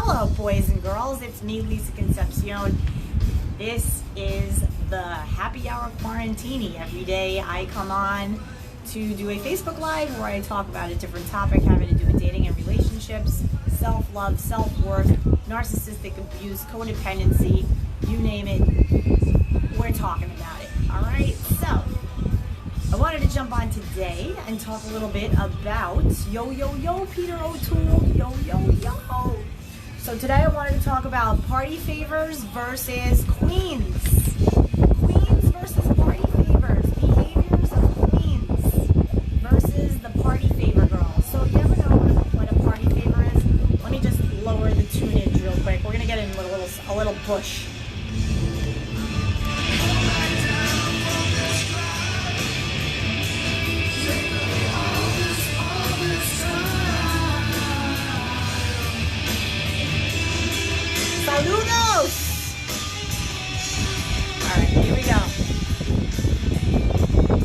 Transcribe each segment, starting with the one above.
Hello, boys and girls. It's me, Lisa Concepcion. This is the Happy Hour Quarantini. Every day I come on to do a Facebook Live where I talk about a different topic having to do with dating and relationships, self-love, self-worth, narcissistic abuse, codependency, you name it, we're talking about it. All right, so I wanted to jump on today and talk a little bit about yo, Peter O'Toole, yo. So today I wanted to talk about party favors versus queens. Queens versus party favors. Behaviors of queens versus the party favor girls. So if you ever know what a party favor is, let me just lower the tunage real quick. We're going to get in with a little push. Saludos! Alright, here we go.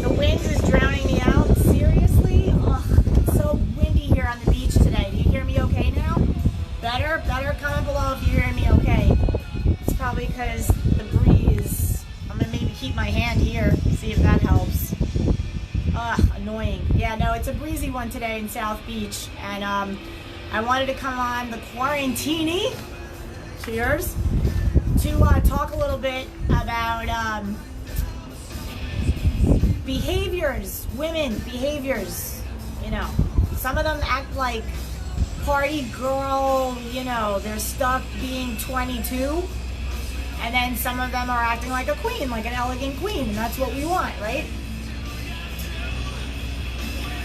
The wind is drowning me out. Seriously? Ugh, it's so windy here on the beach today. Do you hear me okay now? Better? Comment below if you hear me okay. It's probably because the breeze. I'm going to maybe keep my hand here, see if that helps. Ugh, annoying. Yeah, no, it's a breezy one today in South Beach. And I wanted to come on the Quarantini. Cheers, to talk a little bit about behaviors, women behaviors. You know, some of them act like party girl, you know, they're stuck being 22, and then some of them are acting like a queen, like an elegant queen, and that's what we want, right?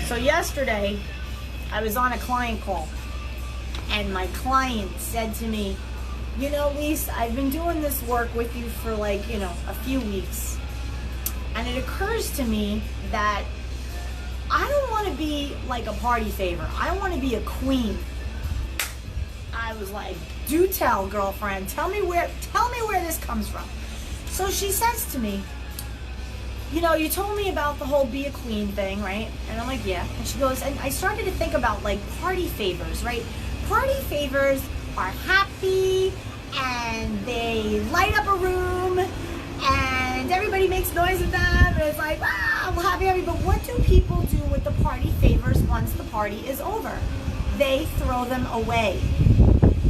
So yesterday I was on a client call, and my client said to me, you know, Lisa, I've been doing this work with you for like, you know, a few weeks. And it occurs to me that I don't want to be like a party favor. I want to be a queen. I was like, do tell, girlfriend. Tell me where this comes from. So she says to me, you know, you told me about the whole be a queen thing, right? And I'm like, yeah. And she goes, and I started to think about like party favors, right? Party favors are happy and they light up a room and everybody makes noise with them and it's like, wow, I'm happy. But what do people do with the party favors once the party is over? They throw them away.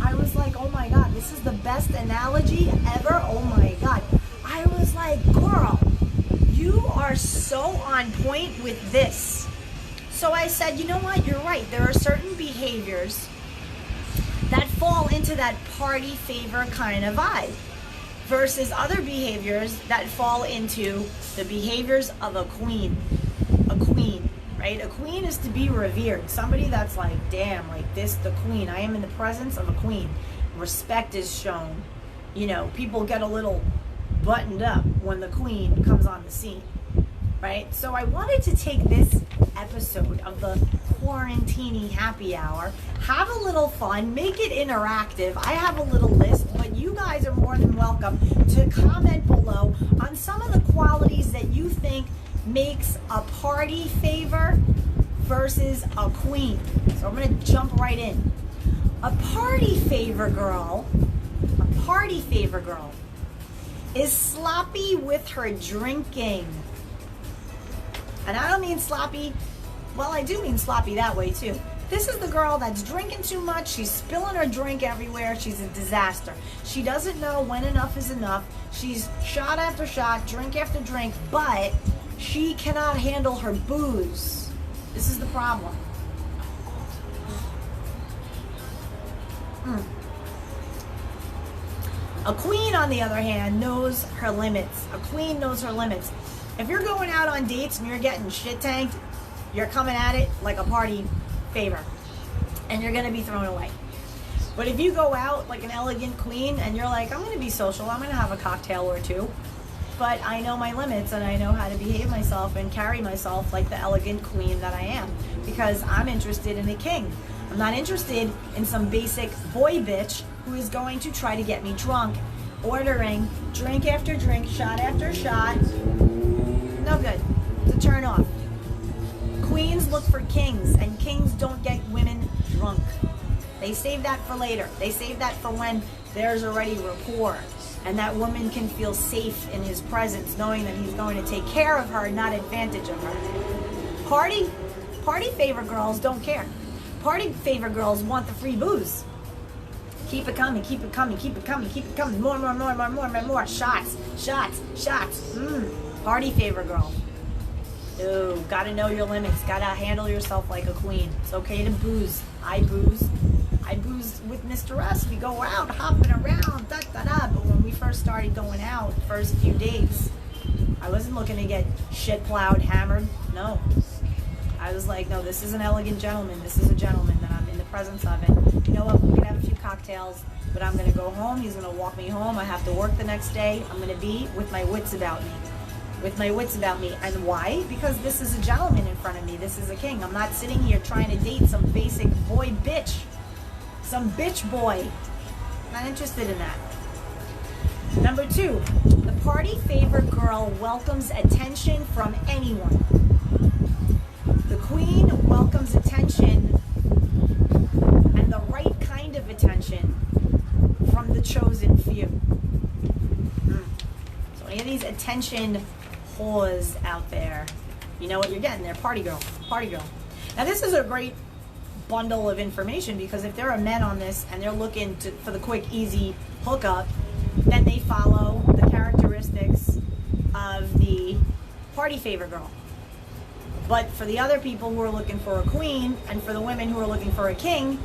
I was like, oh my God, this is the best analogy ever. Oh my God. I was like, girl, you are so on point with this. So I said, you know what? You're right. There are certain behaviors that fall into that party favor kind of vibe versus other behaviors that fall into the behaviors of a queen. A queen, right? A queen is to be revered. Somebody that's like, damn, like this, the queen. I am in the presence of a queen. Respect is shown. You know, people get a little buttoned up when the queen comes on the scene, right? So I wanted to take this episode of the Quarantini Happy Hour, have a little fun, make it interactive. I have a little list, but you guys are more than welcome to comment below on some of the qualities that you think makes a party favor versus a queen. So I'm going to jump right in. A party favor girl is sloppy with her drinking. And I don't mean sloppy, well, I do mean sloppy that way too. This is the girl that's drinking too much. She's spilling her drink everywhere. She's a disaster. She doesn't know when enough is enough. She's shot after shot, drink after drink, but she cannot handle her booze. This is the problem. A queen, on the other hand, knows her limits. A queen knows her limits. If you're going out on dates and you're getting shit tanked, you're coming at it like a party favor and you're going to be thrown away. But if you go out like an elegant queen and you're like, I'm going to be social, I'm going to have a cocktail or two, but I know my limits and I know how to behave myself and carry myself like the elegant queen that I am, because I'm interested in a king. I'm not interested in some basic boy bitch who is going to try to get me drunk, ordering drink after drink, shot after shot. No good. It's a turn off. Queens look for kings, and kings don't get women drunk. They save that for later. They save that for when there's already rapport and that woman can feel safe in his presence, knowing that he's going to take care of her, not advantage of her. Party favor girls don't care. Party favor girls want the free booze. Keep it coming, keep it coming, keep it coming, keep it coming. More. Shots. Party favor girl. Ooh, gotta know your limits. Gotta handle yourself like a queen. It's okay to booze. I booze with Mr. S. We go out, hopping around, da-da-da. But when we first started going out, first few days, I wasn't looking to get shit plowed, hammered. No. I was like, no, this is an elegant gentleman. This is a gentleman that I'm in the presence of. And you know what? We can have a few cocktails, but I'm going to go home. He's going to walk me home. I have to work the next day. I'm going to be with my wits about me. And why? Because this is a gentleman in front of me. This is a king. I'm not sitting here trying to date some basic boy bitch. Some bitch boy. Not interested in that. Number 2, the party favor girl welcomes attention from anyone. The queen welcomes attention, and the right kind of attention, from the chosen few. So any of these attention whores out there, you know what you're getting. They're party girl. Now this is a great bundle of information, because if there are men on this and they're looking for the quick, easy hookup, then they follow the characteristics of the party favor girl. But for the other people who are looking for a queen, and for the women who are looking for a king,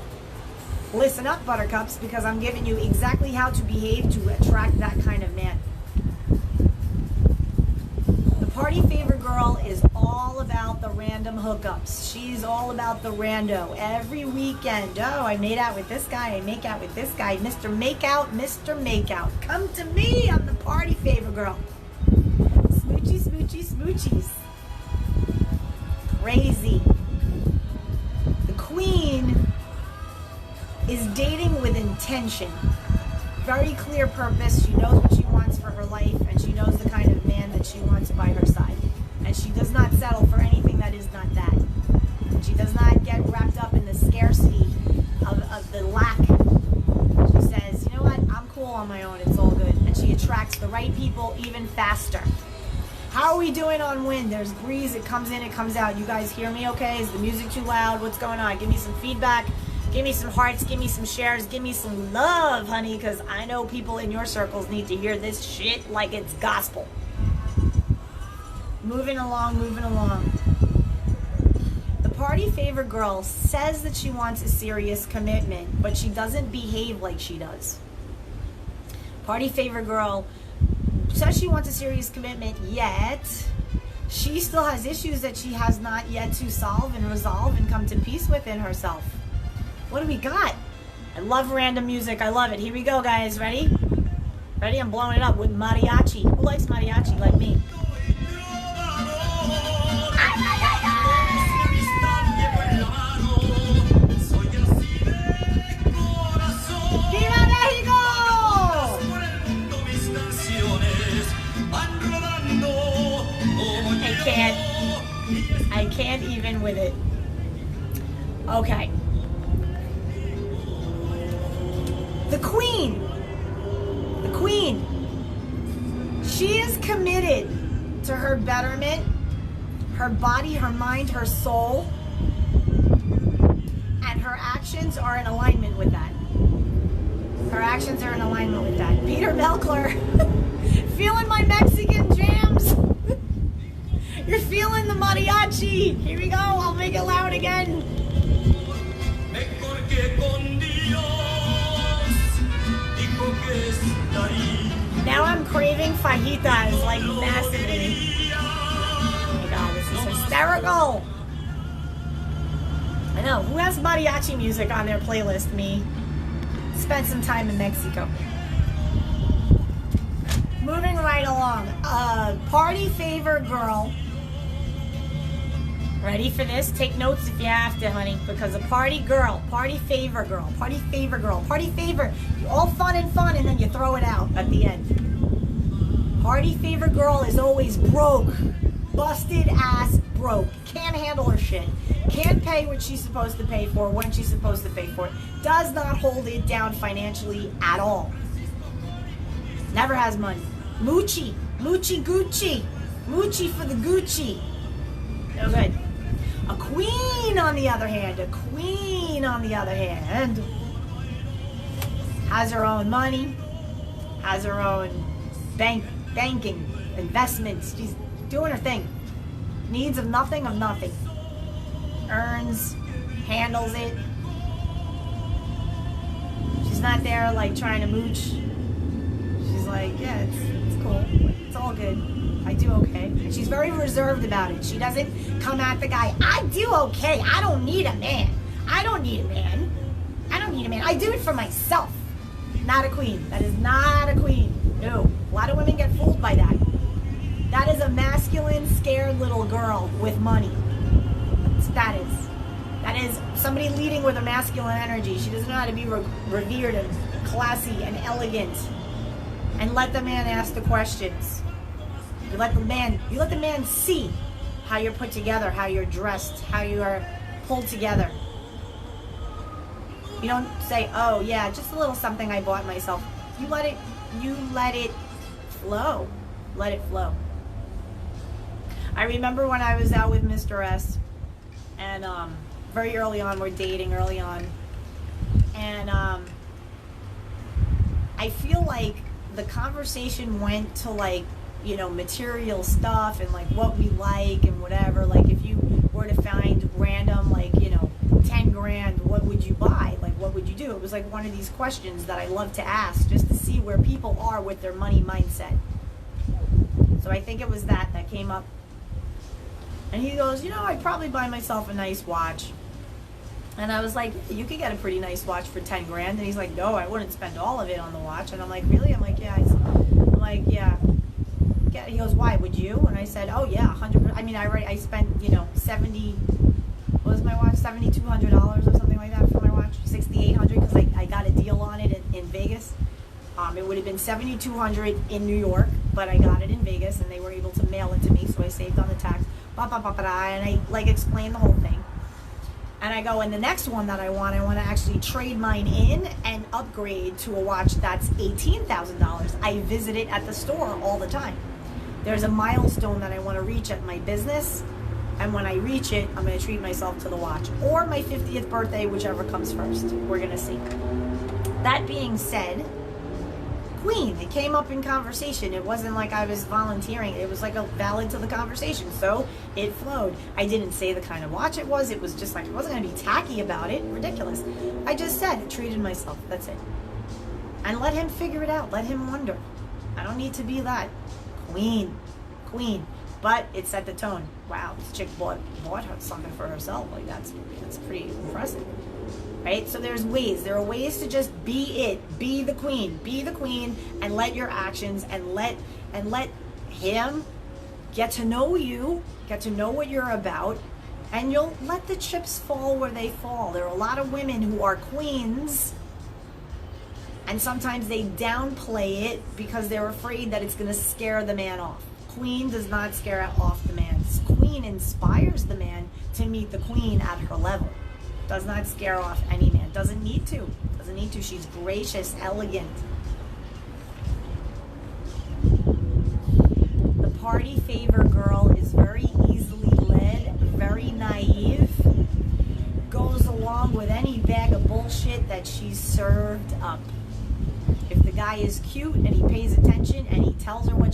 listen up, buttercups, because I'm giving you exactly how to behave to attract that kind of man. The party favor girl is all about the random hookups. She's all about the rando. Every weekend, oh, I made out with this guy, I make out with this guy, Mr. Makeout. Come to me, I'm the party favor girl. Smoochies. Crazy. The queen is dating with intention. Very clear purpose. She knows what she wants for her life, and she knows the kind of man that she wants by her side. And she does not settle for anything that is not that. She does not get wrapped up in the scarcity of the lack. She says, you know what, I'm cool on my own, it's all good. And she attracts the right people even faster. How are we doing on wind? There's breeze, it comes in, it comes out. You guys hear me okay? Is the music too loud? What's going on? Give me some feedback. Give me some hearts. Give me some shares. Give me some love, honey, because I know people in your circles need to hear this shit like it's gospel. Moving along. The party favor girl says that she wants a serious commitment, but she doesn't behave like she does. Party favor girl says she wants a serious commitment, yet she still has issues that she has not yet to solve and resolve and come to peace within herself. What do we got? I love random music. I love it. Here we go, guys. Ready? I'm blowing it up with mariachi. Who likes mariachi like me? ¡Viva México! I can't even with it. Okay. The queen, she is committed to her betterment, her body, her mind, her soul, and her actions are in alignment with that. Peter Melkler, feeling my Mexican jams? You're feeling the mariachi. Here we go, I'll make it loud again. Now I'm craving fajitas like massively. Oh my god, this is hysterical. I know, who has mariachi music on their playlist? Me. Spent some time in Mexico. Moving right along. Party favor girl. Ready for this? Take notes if you have to, honey, because a party favor, all fun, and then you throw it out at the end. Party favor girl is always broke. Busted ass broke. Can't handle her shit. can't pay what she's supposed to pay for when she's supposed to pay for it, does not hold it down financially at all. Never has money. Moochie Gucci. Moochie for the Gucci. No good. A queen, on the other hand, has her own money, has her own banking, investments. She's doing her thing. Needs of nothing. Earns, handles it. She's not there like trying to mooch. She's like, yeah, it's cool. It's all good. I do okay. And she's very reserved about it. She doesn't come at the guy, I do okay. I don't need a man. I do it for myself. Not a queen. That is not a queen. No. A lot of women get fooled by that. That is a masculine, scared little girl with money. That is somebody leading with a masculine energy. She doesn't know how to be revered and classy and elegant. And let the man ask the questions. You let the man see how you're put together, how you're dressed, how you are pulled together. You don't say, oh yeah, just a little something I bought myself. You let it flow. Let it flow. I remember when I was out with Mr. S, and very early on, we're dating early on, and I feel like the conversation went to like, you know, material stuff and like what we like and whatever. Like if you were to find random, like, you know, 10 grand, what would you buy? Like what would you do? It was like one of these questions that I love to ask just to see where people are with their money mindset. So I think it was that came up. And he goes, you know, I'd probably buy myself a nice watch. And I was like, you could get a pretty nice watch for 10 grand. And he's like, no, I wouldn't spend all of it on the watch. And I'm like, really? I'm like, yeah. Yeah. He goes, why? Would you? And I said, oh yeah, 100%. I mean, I spent, you know, what was my watch? $7,200 or something like that for my watch. $6,800 because I got a deal on it in Vegas. It would have been $7,200 in New York, but I got it in Vegas and they were able to mail it to me, so I saved on the tax. And I like explained the whole thing. And I go, and the next one that I want to actually trade mine in and upgrade to a watch that's $18,000. I visit it at the store all the time. There's a milestone that I want to reach at my business, and when I reach it, I'm going to treat myself to the watch. Or my 50th birthday, whichever comes first. We're going to see. That being said, queen, it came up in conversation. It wasn't like I was volunteering. It was like a valid to the conversation. So it flowed. I didn't say the kind of watch it was. It was just like, I wasn't going to be tacky about it. Ridiculous. I just said, treated myself. That's it. And let him figure it out. Let him wonder. I don't need to be that queen. But it set the tone. Wow, this chick bought her something for herself. Like that's pretty impressive. Right? So there are ways to just be it. Be the queen, and let your actions and let him get to know you, get to know what you're about, and you'll let the chips fall where they fall. There are a lot of women who are queens, and sometimes they downplay it because they're afraid that it's going to scare the man off. Queen does not scare off the man. Queen inspires the man to meet the queen at her level. Does not scare off any man. Doesn't need to. She's gracious, elegant. The party favor girl is very easily led, very naive, goes along with any bag of bullshit that she's served up. If the guy is cute and he pays attention and he tells her what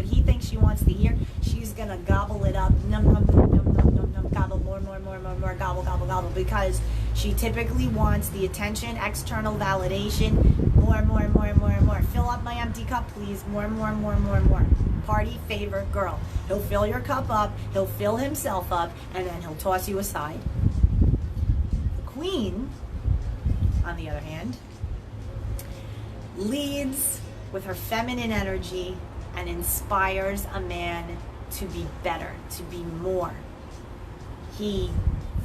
he thinks she wants to hear, she's gonna gobble it up. Num num num num num num num. Gobble more, gobble gobble gobble, because she typically wants the attention, external validation, more. Fill up my empty cup, please. More. Party favor girl. He'll fill your cup up, he'll fill himself up, and then he'll toss you aside. The queen, on the other hand, leads with her feminine energy and inspires a man to be better, to be more. He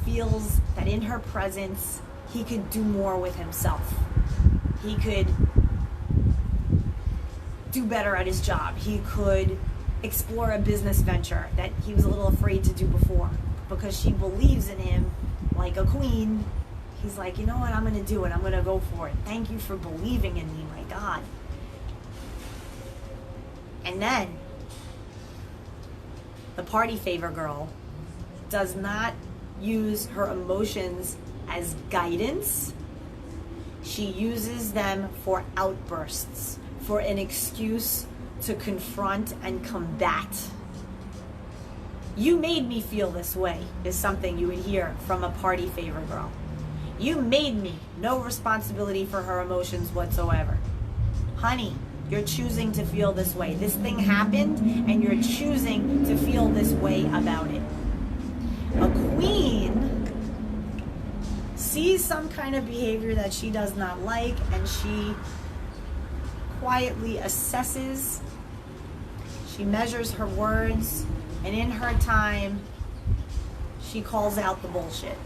feels that in her presence, he could do more with himself. He could do better at his job. He could explore a business venture that he was a little afraid to do before. because she believes in him like a queen. He's like, you know what, I'm going to do it. I'm going to go for it. Thank you for believing in me, my God. And then the party favor girl does not use her emotions as guidance. She uses them for outbursts, for an excuse to confront and combat. You made me feel this way is something you would hear from a party favor girl. You made me. No responsibility for her emotions whatsoever. Honey, you're choosing to feel this way. This thing happened and you're choosing to feel this way about it. A queen sees some kind of behavior that she does not like, and she quietly assesses. She measures her words, and in her time, she calls out the bullshit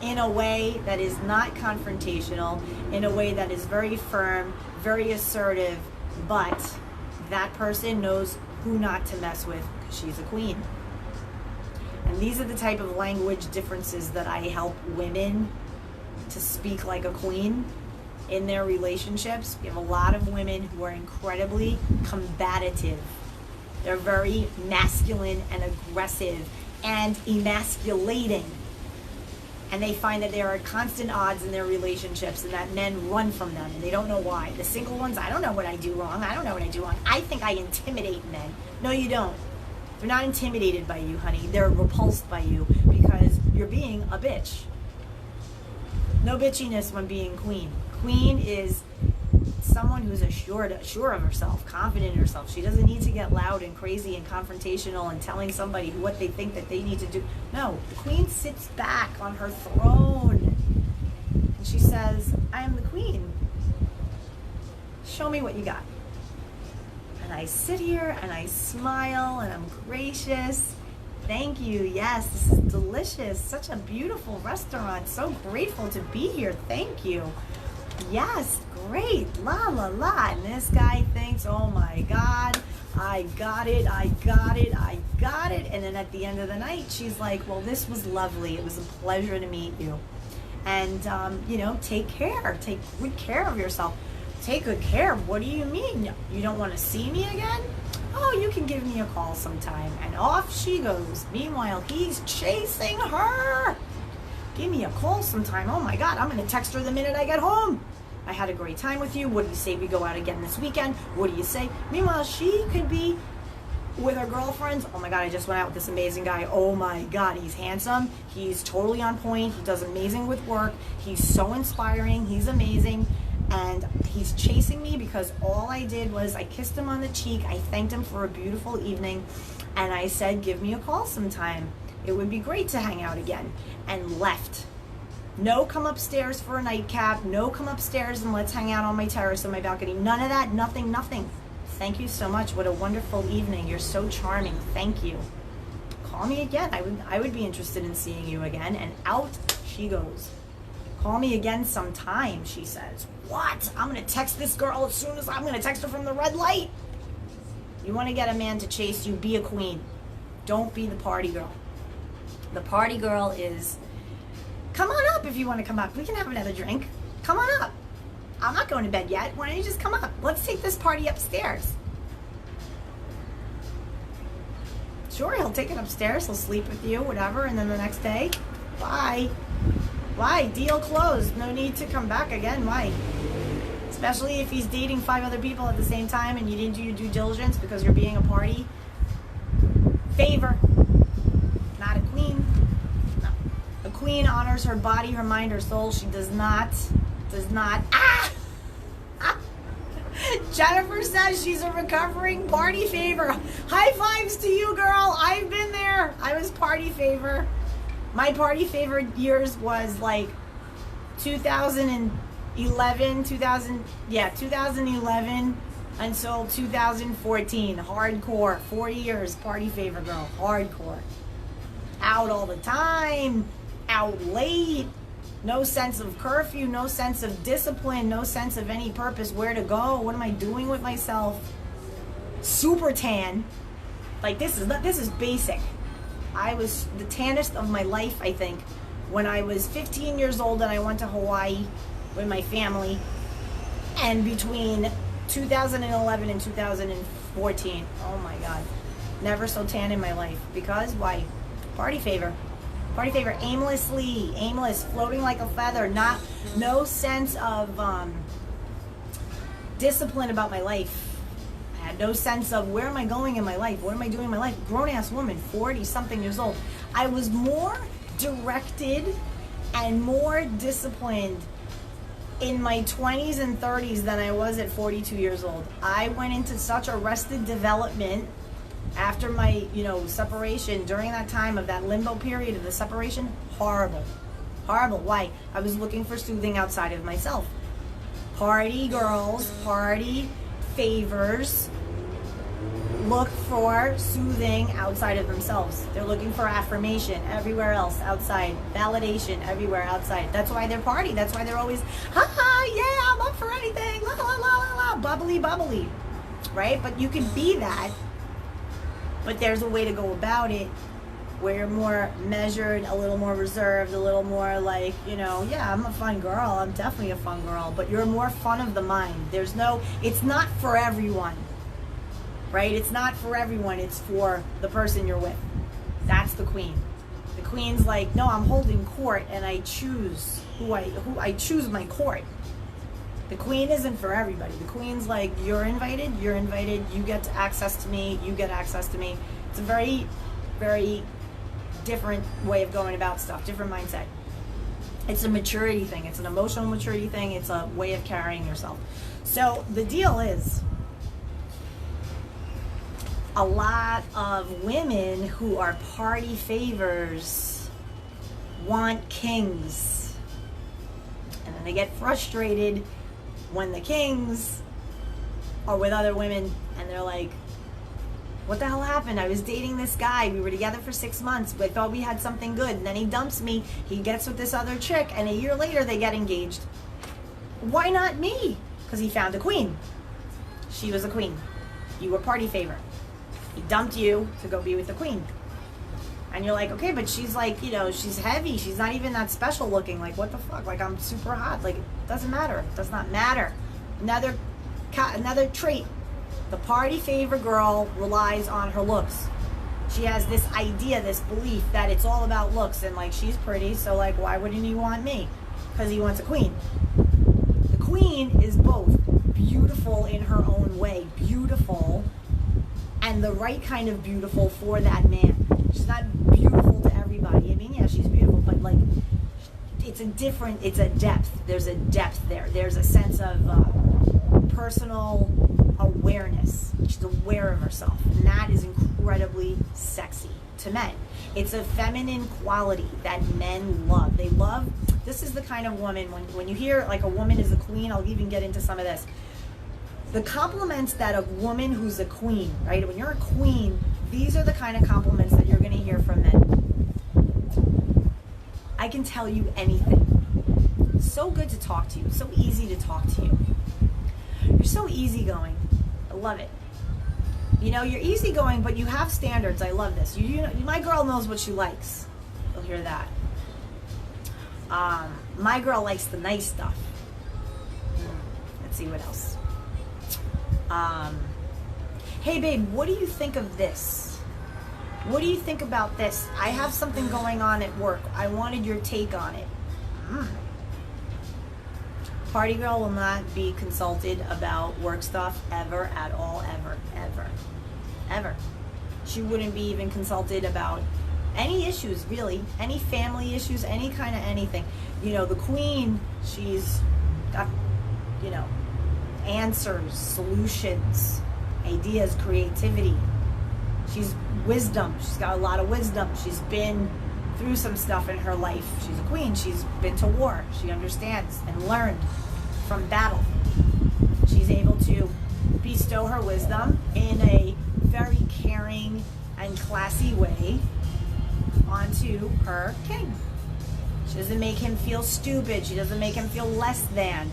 in a way that is not confrontational, in a way that is very firm, very assertive, but that person knows who not to mess with because she's a queen. And these are the type of language differences that I help women to speak like a queen in their relationships. We have a lot of women who are incredibly combative. They're very masculine and aggressive and emasculating. And they find that there are constant odds in their relationships and that men run from them and they don't know why. The single ones, I don't know what I do wrong. I don't know what I do wrong. I think I intimidate men. No, you don't. They're not intimidated by you, honey. They're repulsed by you because you're being a bitch. No bitchiness when being queen. Queen is someone who's sure of herself, confident in herself. She doesn't need to get loud and crazy and confrontational and telling somebody what they think that they need to do. No, the queen sits back on her throne and she says, I am the queen. Show me what you got. And I sit here and I smile and I'm gracious. Thank you. Yes, this is delicious. Such a beautiful restaurant. So grateful to be here. Thank you. Yes, great. La, la, la. And this guy thinks, oh my God, I got it. I got it. I got it. And then at the end of the night, she's like, well, this was lovely. It was a pleasure to meet you. And, take care. Take good care of yourself. Take good care. What do you mean? You don't want to see me again? Oh, you can give me a call sometime. And off she goes. Meanwhile, he's chasing her. Give me a call sometime. Oh my God, I'm going to text her the minute I get home. I had a great time with you. What do you say we go out again this weekend? What do you say? Meanwhile, she could be with her girlfriends. Oh my God, I just went out with this amazing guy. Oh my God, he's handsome. He's totally on point. He does amazing with work. He's so inspiring. He's amazing. And he's chasing me because all I did was I kissed him on the cheek. I thanked him for a beautiful evening. And I said, give me a call sometime. It would be great to hang out again. And left. No come upstairs for a nightcap. No come upstairs and let's hang out on my terrace on my balcony. None of that. Nothing, nothing. Thank you so much. What a wonderful evening. You're so charming. Thank you. Call me again. I would be interested in seeing you again. And out she goes. Call me again sometime, she says. What? I'm going to text this girl as soon as I'm going to text her from the red light. You want to get a man to chase you, be a queen. Don't be the party girl. The party girl is, come on up if you want to come up. We can have another drink. Come on up. I'm not going to bed yet. Why don't you just come up? Let's take this party upstairs. Sure, he'll take it upstairs. He'll sleep with you, whatever. And then the next day, bye. Why? Deal closed. No need to come back again. Why? Especially if he's dating 5 other people at the same time and you didn't do your due diligence because you're being a party favor. Not a queen. No. A queen honors her body, her mind, her soul. She does not. Jennifer says she's a recovering party favor. High fives to you, girl. I've been there. I was party favor. My party favor years was like 2011 until 2014. Hardcore. 4 years party favor girl. Hardcore. Out all the time. Out late. No sense of curfew. No sense of discipline. No sense of any purpose. Where to go? What am I doing with myself? Super tan. Like this is basic. I was the tannest of my life, I think, when I was 15 years old and I went to Hawaii with my family. And between 2011 and 2014, oh my God, never so tan in my life. Because why? Party favor. Party favor, aimless, floating like a feather, no sense of discipline about my life. I had no sense of where am I going in my life? What am I doing in my life? Grown-ass woman, 40-something years old. I was more directed and more disciplined in my 20s and 30s than I was at 42 years old. I went into such arrested development after my, separation, during that time of that limbo period of the separation. Horrible. Why? I was looking for soothing outside of myself. Party girls, party favors look for soothing outside of themselves. They're looking for affirmation everywhere else outside, validation everywhere outside. That's why they're party. That's why they're always, yeah, I'm up for anything, la la la la la, bubbly, right? But you can be that, but there's a way to go about it where you're more measured, a little more reserved, a little more like, yeah, I'm a fun girl. I'm definitely a fun girl, but you're more fun of the mind. It's not for everyone, right? It's not for everyone. It's for the person you're with. That's the queen. The queen's like, no, I'm holding court and I choose who I choose my court. The queen isn't for everybody. The queen's like, you're invited, you get access to me, you get access to me. It's a very, very different way of going about stuff, different mindset. It's a maturity thing. It's an emotional maturity thing. It's a way of carrying yourself. So the deal is, a lot of women who are party favors want kings. And then they get frustrated when the kings are with other women and they're like, what the hell happened? I was dating this guy. We were together for 6 months. I thought we had something good. And then he dumps me. He gets with this other chick. And a year later, they get engaged. Why not me? Because he found a queen. She was a queen. You were party favor. He dumped you to go be with the queen. And you're like, okay, but she's like, she's heavy. She's not even that special looking. Like, what the fuck? Like, I'm super hot. Like, it doesn't matter. It does not matter. Another trait. The party favor girl relies on her looks. She has this idea, this belief that it's all about looks, and like, she's pretty, so like, why wouldn't he want me? Because he wants a queen. The queen is both beautiful in her own way, beautiful, and the right kind of beautiful for that man. She's not beautiful to everybody. I mean, yeah, she's beautiful, but like, it's a depth. There's a depth there. There's a sense of personal awareness. She's aware of herself, and that is incredibly sexy to men. It's a feminine quality that men love. They love, this is the kind of woman, when you hear like a woman is a queen, I'll even get into some of this. The compliments that a woman who's a queen, right? When you're a queen, these are the kind of compliments that you're going to hear from men. I can tell you anything. It's so good to talk to you. It's so easy to talk to you. You're so easygoing. I love it. You're easygoing, but you have standards. I love this. My girl knows what she likes. You'll hear that. My girl likes the nice stuff. Let's see what else. Hey babe, what do you think of this? What do you think about this? I have something going on at work. I wanted your take on it. Party girl will not be consulted about work stuff ever, at all, ever. She wouldn't be even consulted about any issues, really. Any family issues, any kind of anything. The queen, she's got, answers, solutions, ideas, creativity. She's wisdom. She's got a lot of wisdom. She's been through some stuff in her life. She's a queen. She's been to war. She understands and learned from battle. She's able to bestow her wisdom in a very caring and classy way onto her king. She doesn't make him feel stupid. She doesn't make him feel less than.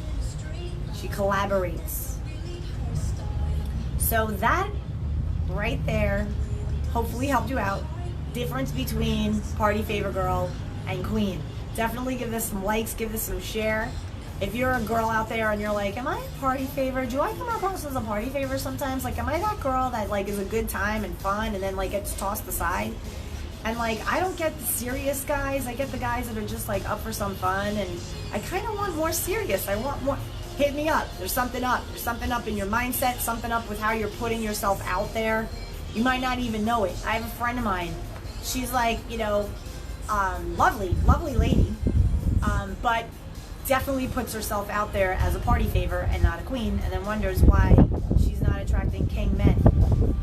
She collaborates. So that right there hopefully helped you out. difference between party favor girl and queen. Definitely give this some likes, give this some share. If you're a girl out there and you're like, am I a party favor? Do I come across as a party favor sometimes? Like, am I that girl that like is a good time and fun and then like gets tossed aside? And like, I don't get the serious guys. I get the guys that are just like up for some fun, and I kind of want more serious. I want more. Hit me up. There's something up. There's something up in your mindset, something up with how you're putting yourself out there. You might not even know it. I have a friend of mine. She's like, you know, lovely lady, but definitely puts herself out there as a party favor and not a queen, and then wonders why she's not attracting king men.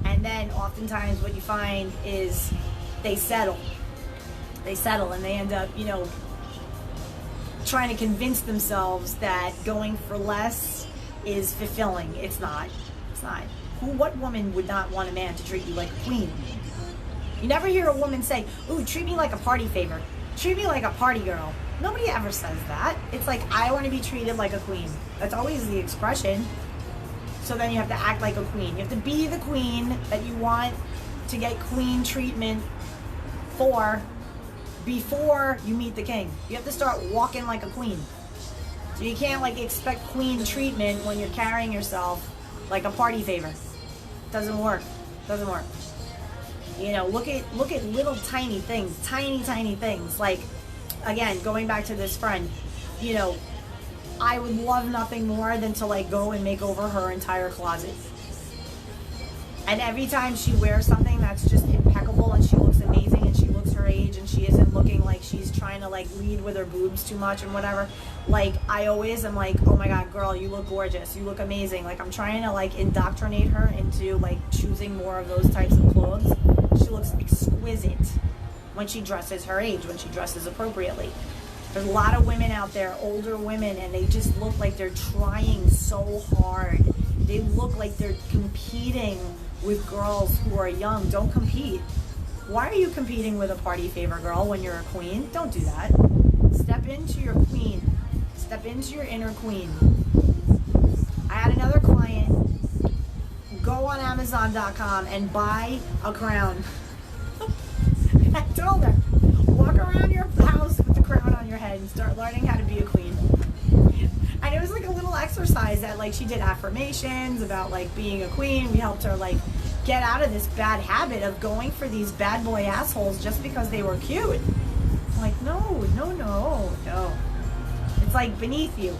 And then oftentimes what you find is they settle and they end up, you know, trying to convince themselves that going for less is fulfilling. It's not. What woman would not want a man to treat you like a queen? You never hear a woman say, ooh, treat me like a party favor, treat me like a party girl. Nobody ever says that. It's like, I want to be treated like a queen. That's always the expression. So then you have to act like a queen. You have to be the queen that you want to get queen treatment for before you meet the king. You have to start walking like a queen. So you can't like expect queen treatment when you're carrying yourself like a party favor. Doesn't work. You know, look at little tiny things, tiny things. Like, again, going back to this friend, you know, I would love nothing more than to like go and make over her entire closet. And every time she wears something that's just impeccable and she looks amazing and she looks her age and she isn't looking like she's trying to like lead with her boobs too much and whatever, like I always am like, oh my God, girl, you look gorgeous, you look amazing. Like I'm trying to like indoctrinate her into like choosing more of those types of clothes. She looks exquisite when she dresses her age, when she dresses appropriately. There's a lot of women out there, older women, and they just look like they're trying so hard. They look like they're competing with girls who are young. Don't compete. Why are you competing with a party favor girl when you're a queen? Don't do that. Step into your queen. Step into your inner queen. I had another client go on Amazon.com and buy a crown. I told her, walk around your house with the crown on your head and start learning how to be a queen. And it was like a little exercise that like she did affirmations about like being a queen. We helped her like get out of this bad habit of going for these bad boy assholes just because they were cute. I'm like, no. It's like beneath you.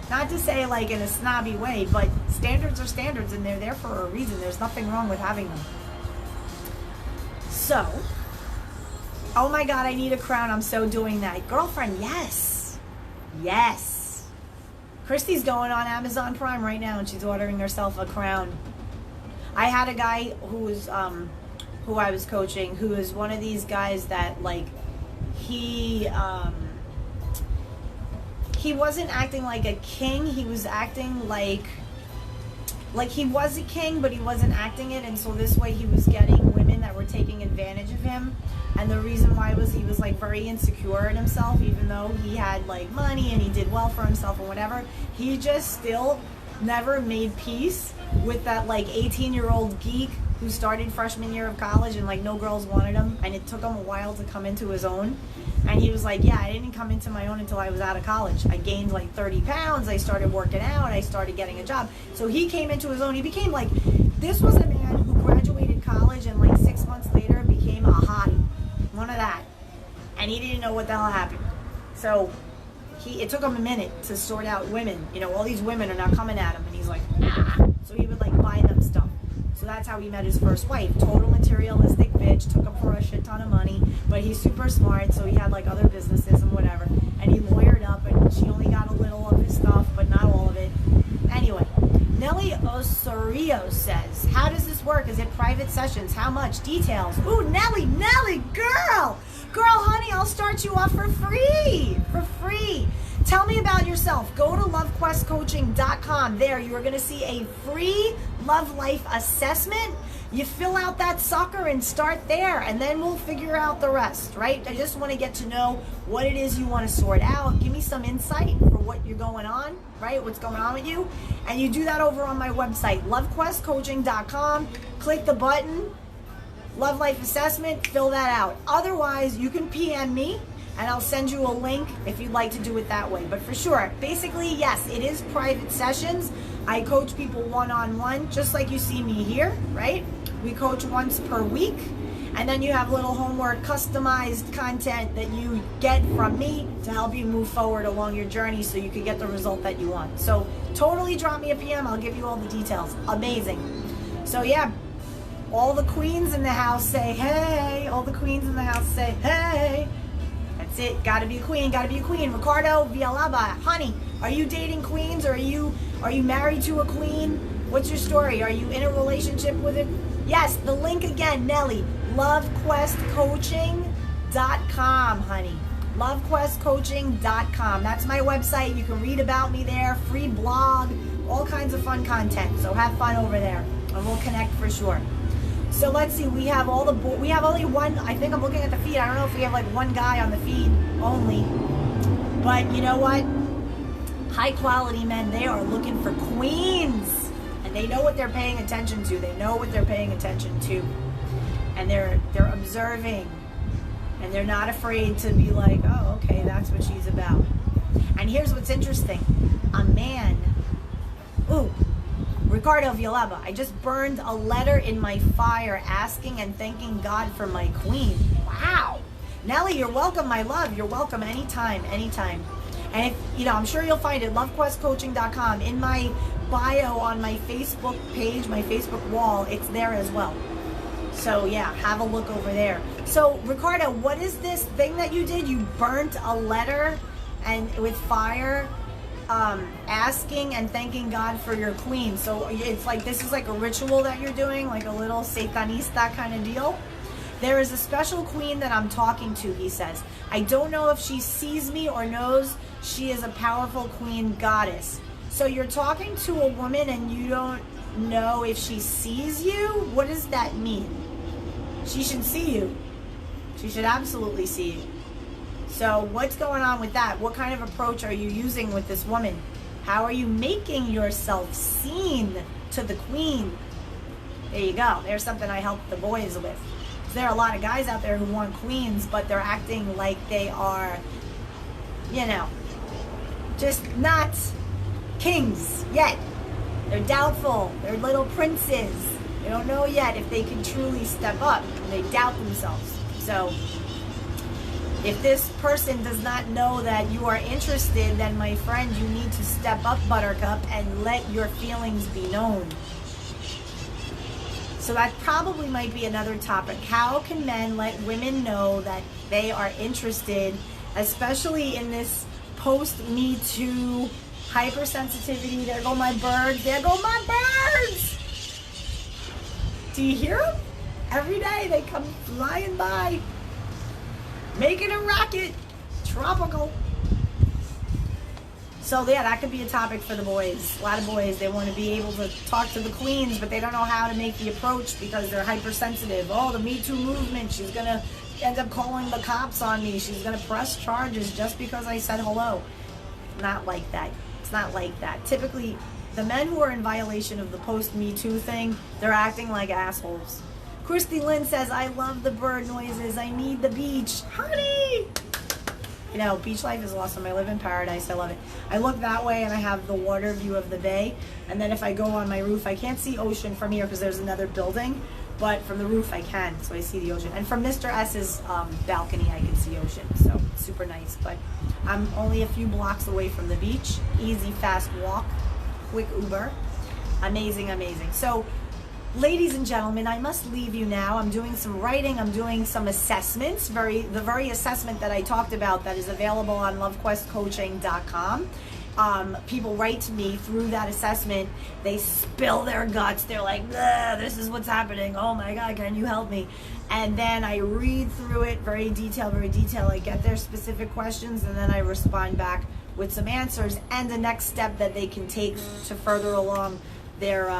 Not to say like in a snobby way, but standards are standards and they're there for a reason. There's nothing wrong with having them. So, oh my God, I need a crown. I'm so doing that. Girlfriend, yes. Christy's going on Amazon Prime right now and she's ordering herself a crown. I had a guy who I was coaching, who is one of these guys that like he wasn't acting like a king. He was acting like he was a king, but he wasn't acting it. And so this way he was getting women that were taking advantage of him. And the reason why was he was like very insecure in himself, even though he had like money and he did well for himself and whatever. He just still never made peace with that like 18-year-old geek who started freshman year of college and like no girls wanted him, and it took him a while to come into his own. And he was like, yeah, I didn't come into my own until I was out of college. I gained like 30 pounds. I started working out. I started getting a job. So he came into his own. He became like, this was a man who graduated college and like 6 months later became a hottie. One of that. And he didn't know what the hell happened. So it took him a minute to sort out women. You know, all these women are now coming at him and he's like, ah. So he would like buy them stuff. So that's how he met his first wife. Total materialistic bitch, took him for a shit ton of money, but he's super smart, so he had like other businesses and whatever. And he lawyered up and she only got a little of his stuff, but not all of it. Anyway, Nelly Osorio says, how does this work? Is it private sessions? How much? Details. Ooh, Nelly, girl, honey, I'll start you off for free. Tell me about yourself. Go to lovequestcoaching.com. There, you are going to see a free love life assessment. You fill out that sucker and start there, and then we'll figure out the rest, right? I just want to get to know what it is you want to sort out. Give me some insight for what you're going on, right? What's going on with you. And you do that over on my website, lovequestcoaching.com. Click the button. Love Life Assessment, fill that out. Otherwise, you can PM me and I'll send you a link if you'd like to do it that way. But for sure, basically, yes, it is private sessions. I coach people one-on-one, just like you see me here, right? We coach once per week. And then you have little homework, customized content that you get from me to help you move forward along your journey so you can get the result that you want. So totally drop me a PM. I'll give you all the details. Amazing. So yeah, all the queens in the house say, hey. All the queens in the house say, hey. That's it. Gotta be a queen. Gotta be a queen. Ricardo Villalaba, honey, are you dating queens, or are you married to a queen? What's your story? Are you in a relationship with it? Yes, the link again, Nelly, lovequestcoaching.com, honey. lovequestcoaching.com. That's my website. You can read about me there, free blog, all kinds of fun content. So have fun over there, and we'll connect for sure. So let's see, we have we have only one, I think I'm looking at the feed. I don't know if we have like one guy on the feed only. But you know what? High quality men, they are looking for queens. And they know what they're paying attention to. They know what they're paying attention to. And they're observing. And they're not afraid to be like, oh, okay, that's what she's about. And here's what's interesting. A man, Ricardo Villalba, I just burned a letter in my fire asking and thanking God for my queen. Wow. Nelly, you're welcome, my love. You're welcome anytime, anytime. And if, I'm sure you'll find it, lovequestcoaching.com. In my bio on my Facebook page, my Facebook wall, it's there as well. So yeah, have a look over there. So Ricardo, what is this thing that you did? You burnt a letter and with fire, asking and thanking God for your queen. So it's like, this is like a ritual that you're doing, like a little satanista kind of deal. There is a special queen that I'm talking to, he says. I don't know if she sees me or knows she is a powerful queen goddess. So you're talking to a woman and you don't know if she sees you? What does that mean? She should see you. She should absolutely see you. So what's going on with that? What kind of approach are you using with this woman? How are you making yourself seen to the queen? There you go. There's something I help the boys with. So there are a lot of guys out there who want queens, but they're acting like they are, just not kings yet. They're doubtful. They're little princes. They don't know yet if they can truly step up. They doubt themselves. So if this person does not know that you are interested, then my friend, you need to step up, Buttercup, and let your feelings be known. So that probably might be another topic. How can men let women know that they are interested, especially in this post-Me Too hypersensitivity? There go my birds. There go my birds. Do you hear them? Every day they come flying by, making a racket. Tropical. So yeah, that could be a topic for the boys. A lot of boys, they want to be able to talk to the queens, but they don't know how to make the approach because they're hypersensitive. Oh, the Me Too movement, she's going to end up calling the cops on me. She's going to press charges just because I said hello. Not like that. It's not like that. Typically, the men who are in violation of the post-Me Too thing, they're acting like assholes. Christy Lynn says, I love the bird noises. I need the beach. Honey! Beach life is awesome. I live in paradise. I love it. I look that way and I have the water view of the bay. And then if I go on my roof, I can't see ocean from here because there's another building. But from the roof I can, so I see the ocean. And from Mr. S's balcony, I can see ocean. So it's super nice. But I'm only a few blocks away from the beach. Easy, fast walk. Quick Uber. Amazing, amazing. So, ladies and gentlemen, I must leave you now. I'm doing some writing. I'm doing some assessments. The very assessment that I talked about that is available on lovequestcoaching.com. People write to me through that assessment. They spill their guts. They're like, this is what's happening. Oh my God, can you help me? And then I read through it very detailed, very detailed. I get their specific questions and then I respond back with some answers and the next step that they can take to further along their,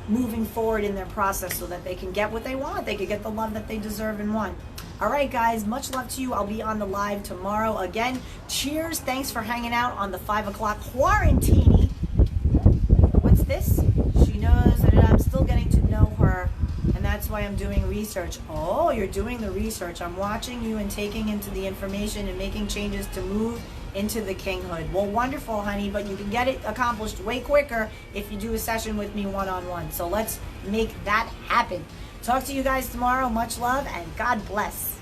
moving forward in their process so that they can get what they want. They can get the love that they deserve and want. All right, guys, much love to you. I'll be on the live tomorrow again. Cheers. Thanks for hanging out on the 5 o'clock quarantini. What's this? She knows that I'm still getting to know her, and that's that's why I'm doing research. Oh, you're doing the research. I'm watching you and taking into the information and making changes to move into the kinghood. Well, wonderful, honey, but you can get it accomplished way quicker if you do a session with me one-on-one. So let's make that happen. Talk to you guys tomorrow. Much love and God bless.